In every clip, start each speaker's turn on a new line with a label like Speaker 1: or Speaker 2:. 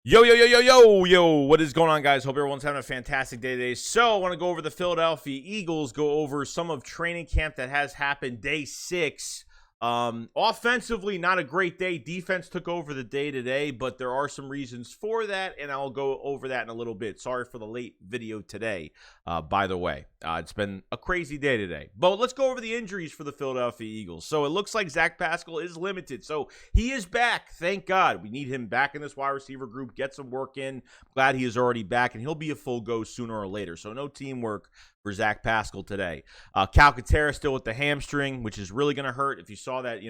Speaker 1: Yo, what is going on, guys? Hope everyone's having a fantastic day today. So I want to go over the Philadelphia Eagles, go over some of training camp that has happened day 6. Offensively, not a great day. Defense took over the day today, but there are some reasons for that, and I'll go over that in a little bit. Sorry for the late video today, by the way. It's been a crazy day today. But let's go over the injuries for the Philadelphia Eagles. So it looks like Zach Pascal is limited. So he is back. Thank God. We need him back in this wide receiver group. Get some work in. Glad he is already back, and he'll be a full go sooner or later. So no teamwork for Zach Pascal today. Kyzir still with the hamstring, which is really going to hurt. If you saw that,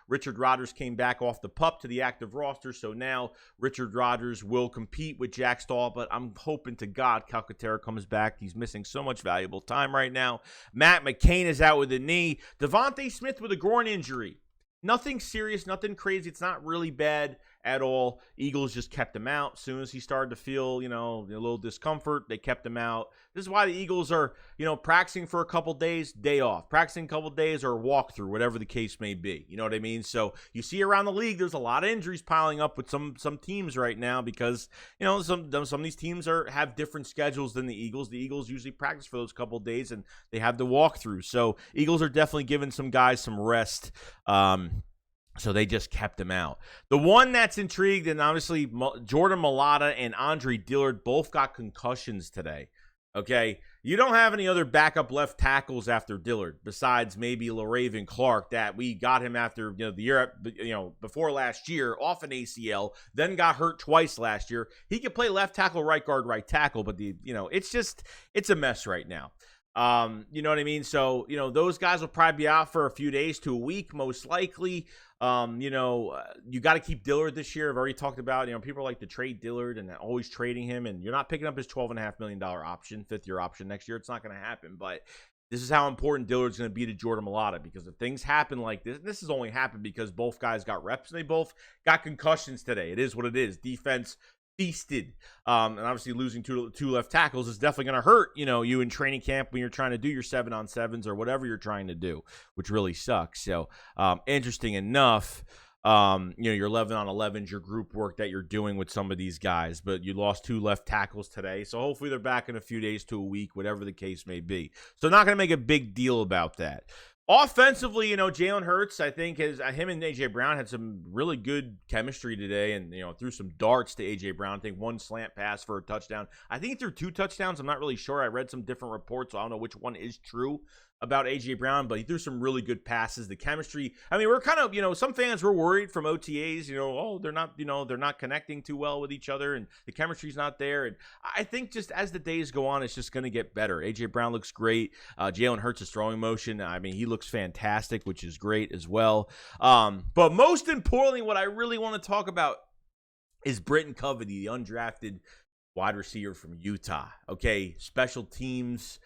Speaker 1: Richard Rodgers came back off the PUP to the active roster, so now Richard Rodgers will compete with Jack Stahl, but I'm hoping to God Kyzir comes back. He's missing so much valuable time right now. Matt McCain is out with a knee. Devontae Smith with a groin injury. Nothing serious, nothing crazy. It's not really bad at all. Eagles just kept him out. As soon as he started to feel, a little discomfort, they kept him out. This is why the Eagles are, practicing for a couple days, day off. Practicing a couple days or walk through, whatever the case may be. You know what I mean? So you see around the league, there's a lot of injuries piling up with some teams right now because, some of these teams have different schedules than the Eagles. The Eagles usually practice for those couple days and they have the walk through. So Eagles are definitely giving some guys some rest. So they just kept him out. The one that's intrigued, and obviously Jordan Mailata and Andre Dillard both got concussions today. Okay, you don't have any other backup left tackles after Dillard besides maybe LaRaven Clark that we got him after the year before last year off an ACL, then got hurt twice last year. He could play left tackle, right guard, right tackle, but it's a mess right now. You know what I mean? So, those guys will probably be out for a few days to a week, most likely. You got to keep Dillard this year. I've already talked about, people like to trade Dillard and always trading him, and you're not picking up his $12.5 million option, 5th-year option next year. It's not going to happen, but this is how important Dillard's going to be to Jordan Mailata, because if things happen like this, and this has only happened because both guys got reps and they both got concussions today. It is what it is. Defense feasted, and obviously losing two left tackles is definitely going to hurt you in training camp when you're trying to do your 7-on-7s or whatever you're trying to do, which really sucks. So interesting enough, your 11-on-11s, your group work that you're doing with some of these guys, but you lost 2 left tackles today, so hopefully they're back in a few days to a week, whatever the case may be. So not going to make a big deal about that. Offensively, Jalen Hurts, I think, him and A.J. Brown had some really good chemistry today and, threw some darts to A.J. Brown. I think 1 slant pass for a touchdown. I think he threw 2 touchdowns. I'm not really sure. I read some different reports, so I don't know which one is true about A.J. Brown, but he threw some really good passes. The chemistry, we're kind of, some fans were worried from OTAs, they're not connecting too well with each other and the chemistry's not there. And I think just as the days go on, it's just going to get better. A.J. Brown looks great. Jalen Hurts' throwing motion, he looks fantastic, which is great as well. But most importantly, what I really want to talk about is Britton Covey, the undrafted wide receiver from Utah. Okay, special teams.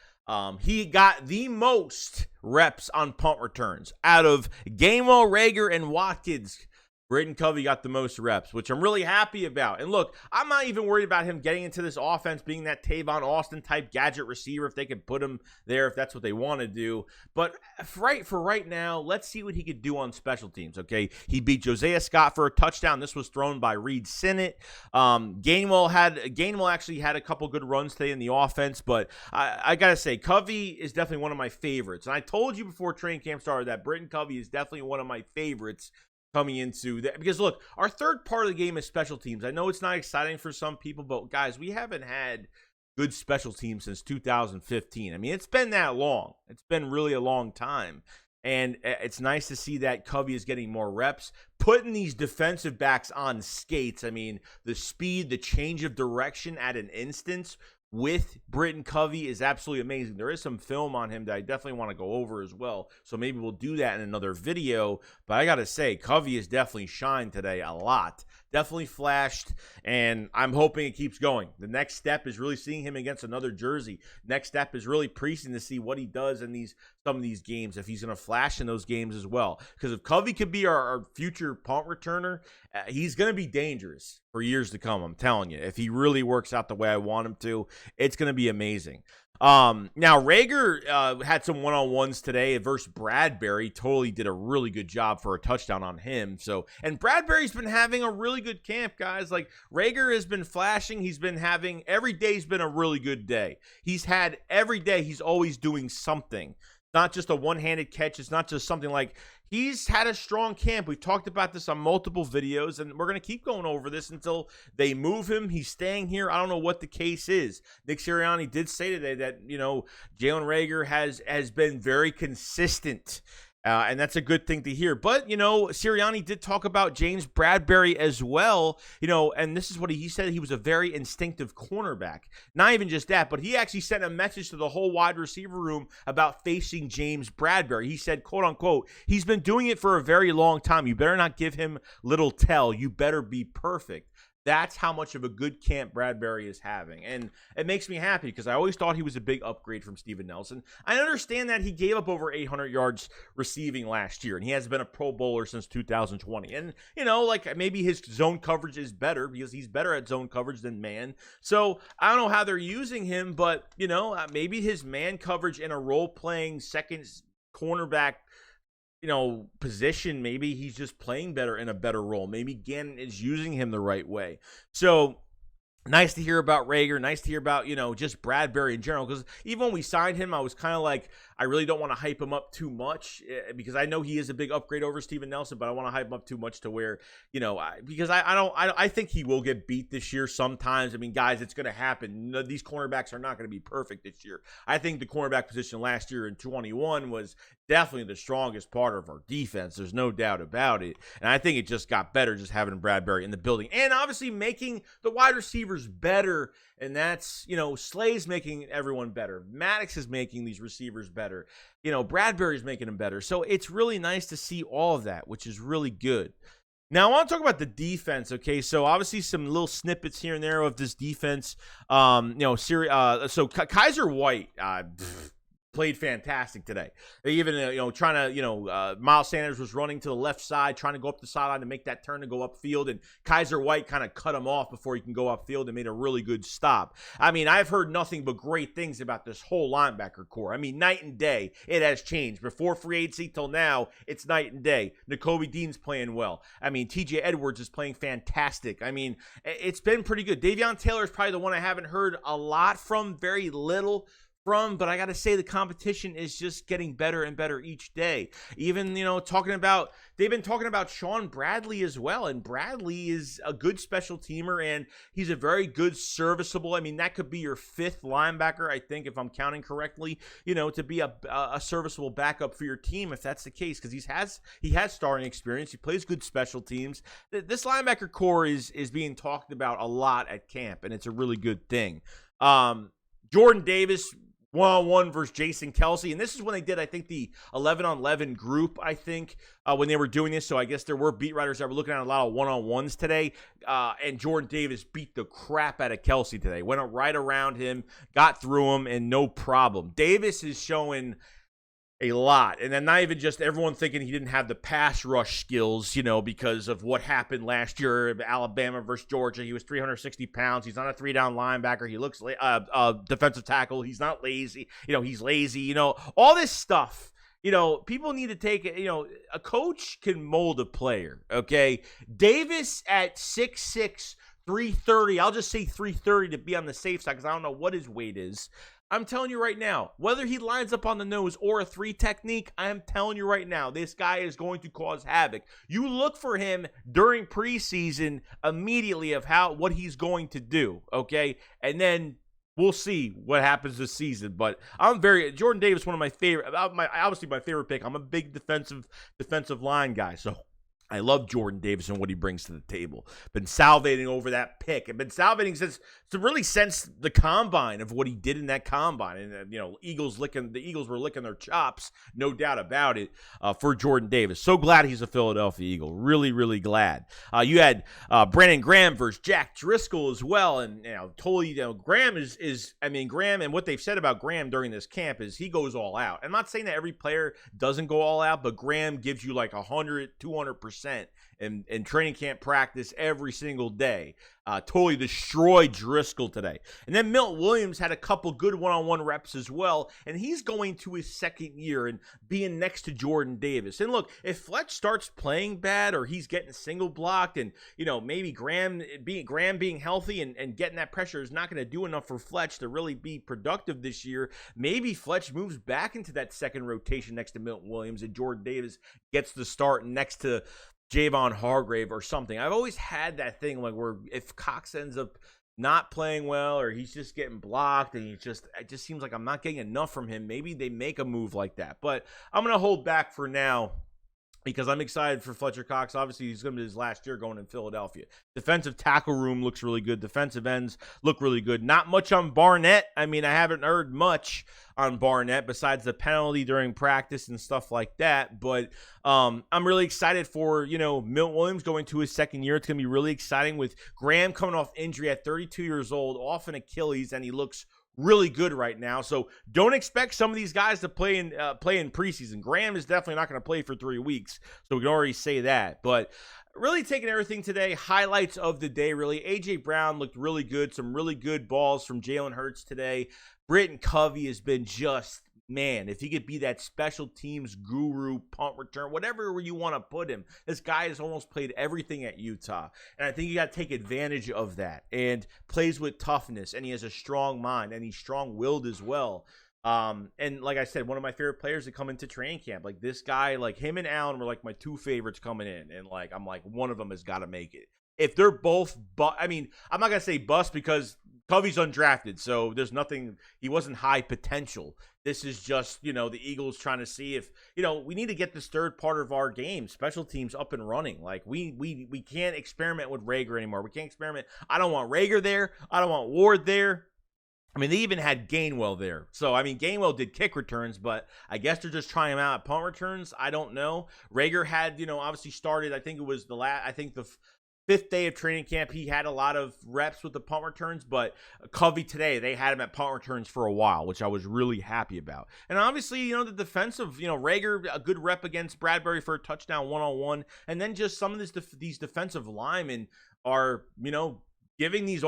Speaker 1: He got the most reps on punt returns out of Gainwell, Rager, and Watkins. Britton Covey got the most reps, which I'm really happy about. And look, I'm not even worried about him getting into this offense, being that Tavon Austin type gadget receiver, if they could put him there, if that's what they want to do. But for right now, let's see what he could do on special teams, okay? He beat Josiah Scott for a touchdown. This was thrown by Reed Sinnott. Gainwell actually had a couple good runs today in the offense, but I got to say, Covey is definitely one of my favorites. And I told you before training camp started that Britton Covey is definitely one of my favorites coming into that, because look, our third part of the game is special teams. I know it's not exciting for some people, but guys, we haven't had good special teams since 2015. It's been that long. It's been really a long time. And it's nice to see that Covey is getting more reps, putting these defensive backs on skates. The speed, the change of direction at an instance with Britton Covey is absolutely amazing. There is some film on him that I definitely want to go over as well, so maybe we'll do that in another video. But I gotta say, Covey has definitely shined today a lot. Definitely flashed, and I'm hoping it keeps going. The next step is really seeing him against another jersey. Next step is really preaching to see what he does in some of these games, if he's going to flash in those games as well. Because if Covey could be our future punt returner, he's going to be dangerous for years to come, I'm telling you. If he really works out the way I want him to, it's going to be amazing. Now Rager had some one-on-ones today versus Bradbury. Totally did a really good job for a touchdown on him. So, and Bradbury's been having a really good camp, guys. Like, Rager has been flashing. He's been having, every day's been a really good day. He's had every day, he's always doing something. Not just a one-handed catch. It's not just something like, he's had a strong camp. We've talked about this on multiple videos, and we're going to keep going over this until they move him. He's staying here. I don't know what the case is. Nick Sirianni did say today that, you know, Jalen Reagor has been very consistent. And that's a good thing to hear. But, you know, Sirianni did talk about James Bradbury as well, you know, and this is what he said. He was a very instinctive cornerback. Not even just that, but he actually sent a message to the whole wide receiver room about facing James Bradbury. He said, quote unquote, he's been doing it for a very long time. You better not give him little tell. You better be perfect. That's how much of a good camp Bradbury is having. And it makes me happy because I always thought he was a big upgrade from Steven Nelson. I understand that he gave up over 800 yards receiving last year, and he has been a Pro Bowler since 2020. And, you know, like maybe his zone coverage is better because he's better at zone coverage than man. So I don't know how they're using him, but, you know, maybe his man coverage in a role-playing second cornerback, you know, position, maybe he's just playing better in a better role. Maybe Gannon is using him the right way. So nice to hear about Reagor. Nice to hear about, you know, just Bradbury in general. Because even when we signed him, I was kind of like, I really don't want to hype him up too much because I know he is a big upgrade over Steven Nelson, but I want to hype him up too much to where, you know, because I think he will get beat this year sometimes. I mean, guys, it's going to happen. These cornerbacks are not going to be perfect this year. I think the cornerback position last year in 21 was definitely the strongest part of our defense. There's no doubt about it. And I think it just got better just having Bradbury in the building and obviously making the wide receivers better. And that's, you know, Slay's making everyone better. Maddox is making these receivers better. You know, Bradbury's making them better. So it's really nice to see all of that, which is really good. Now, I want to talk about the defense, okay? So, obviously, some little snippets here and there of this defense. So Kyzir White played fantastic today. They even, trying to, Miles Sanders was running to the left side, trying to go up the sideline to make that turn to go upfield, and Kyzir White kind of cut him off before he can go upfield and made a really good stop. I mean, I've heard nothing but great things about this whole linebacker core. I mean, night and day, it has changed. Before free agency till now, it's night and day. Nakobe Dean's playing well. I mean, TJ Edwards is playing fantastic. I mean, it's been pretty good. Davion Taylor is probably the one I haven't heard a lot from, very little from, but I got to say the competition is just getting better and better each day. Even, they've been talking about Sean Bradley as well, and Bradley is a good special teamer, and he's a very good serviceable, I mean, that could be your fifth linebacker, I think, if I'm counting correctly, to be a serviceable backup for your team, if that's the case, because he has starting experience, he plays good special teams. This linebacker core is being talked about a lot at camp, and it's a really good thing. Jordan Davis, one-on-one versus Jason Kelce. And this is when they did, I think, the 11-on-11 group, I think, when they were doing this. So I guess there were beat writers that were looking at a lot of one-on-ones today. And Jordan Davis beat the crap out of Kelce today. Went right around him, got through him, and no problem. Davis is showing a lot. And then not even just everyone thinking he didn't have the pass rush skills, because of what happened last year, Alabama versus Georgia. He was 360 pounds. He's not a three-down linebacker. He looks defensive tackle. He's not lazy. He's lazy. All this stuff. People need to take it. A coach can mold a player, okay? Davis at 6'6", 330. I'll just say 330 to be on the safe side because I don't know what his weight is. I'm telling you right now, whether he lines up on the nose or a three technique, I'm telling you right now, this guy is going to cause havoc. You look for him during preseason immediately of what he's going to do, okay? And then we'll see what happens this season. But Jordan Davis, one of my favorite, obviously my favorite pick. I'm a big defensive line guy, so I love Jordan Davis and what he brings to the table. Been salivating over that pick. I've been salivating since the combine of what he did in that combine. And, the Eagles were licking their chops, no doubt about it, for Jordan Davis. So glad he's a Philadelphia Eagle. Really, really glad. You had Brandon Graham versus Jack Driscoll as well. And, Graham Graham and what they've said about Graham during this camp is he goes all out. I'm not saying that every player doesn't go all out, but Graham gives you like 100, 200%. in training camp practice every single day. Totally destroyed Driscoll today. And then Milton Williams had a couple good one-on-one reps as well, and he's going to his second year and being next to Jordan Davis. And look, if Fletch starts playing bad or he's getting single blocked and, you know, maybe Graham being healthy and getting that pressure is not going to do enough for Fletch to really be productive this year, maybe Fletch moves back into that second rotation next to Milton Williams and Jordan Davis gets the start next to Javon Hargrave or something. I've always had that thing like where if Cox ends up not playing well or he's just getting blocked and it just seems like I'm not getting enough from him, maybe they make a move like that. But I'm going to hold back for now because I'm excited for Fletcher Cox. Obviously, he's going to be his last year going in Philadelphia. Defensive tackle room looks really good. Defensive ends look really good. Not much on Barnett. I mean, I haven't heard much on Barnett besides the penalty during practice and stuff like that. But I'm really excited for, you know, Milton Williams going to his second year. It's going to be really exciting with Graham coming off injury at 32 years old, off an Achilles, and he looks really good right now. So don't expect some of these guys to play in preseason. Graham is definitely not going to play for 3 weeks, so we can already say that. But really taking everything today, highlights of the day, really. A.J. Brown looked really good. Some really good balls from Jalen Hurts today. Britton Covey has been just, man, if he could be that special teams guru, punt return, whatever you want to put him, this guy has almost played everything at Utah. And I think you got to take advantage of that and plays with toughness. And he has a strong mind and he's strong-willed as well. And like I said, one of my favorite players to come into training camp, like this guy, like him and Allen were like my two favorites coming in. And like, I'm like, one of them has got to make it. If they're both, I mean, I'm not going to say bust because Covey's undrafted, so there's nothing, he wasn't high potential. This is just, you know, the Eagles trying to see if, you know, we need to get this third part of our game, special teams, up and running. Like, we can't experiment with Rager anymore. We can't experiment. I don't want Rager there. I don't want Ward there. I mean, they even had Gainwell there. So, I mean, Gainwell did kick returns, but I guess they're just trying him out at punt returns. I don't know. Rager had, you know, obviously started, I think it was the fifth day of training camp, he had a lot of reps with the punt returns, but Covey today, they had him at punt returns for a while, which I was really happy about. And obviously, you know, the defensive, you know, Rager, a good rep against Bradbury for a touchdown one-on-one, and then just some of these defensive linemen are, you know, giving these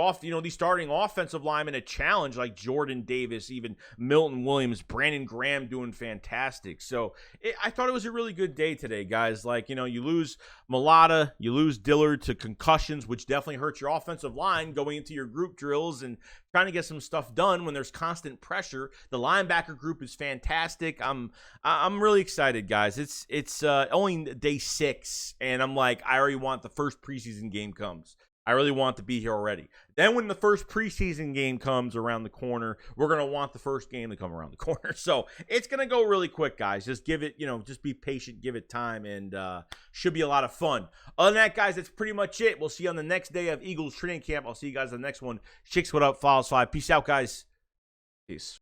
Speaker 1: starting offensive linemen a challenge, like Jordan Davis, even Milton Williams, Brandon Graham doing fantastic. So I thought it was a really good day today, guys. Like, you know, you lose Mulata, you lose Dillard to concussions, which definitely hurts your offensive line going into your group drills and trying to get some stuff done when there's constant pressure. The linebacker group is fantastic. I'm really excited, guys. It's only day 6, and I'm like, I already want the first preseason game comes. I really want to be here already. Then when the first preseason game comes around the corner, we're going to want the first game to come around the corner. So it's going to go really quick, guys. Just give it, you know, just be patient, give it time, and should be a lot of fun. Other than that, guys, that's pretty much it. We'll see you on the next day of Eagles training camp. I'll see you guys on the next one. SHAKESQUAD up, follows 5. Peace out, guys. Peace.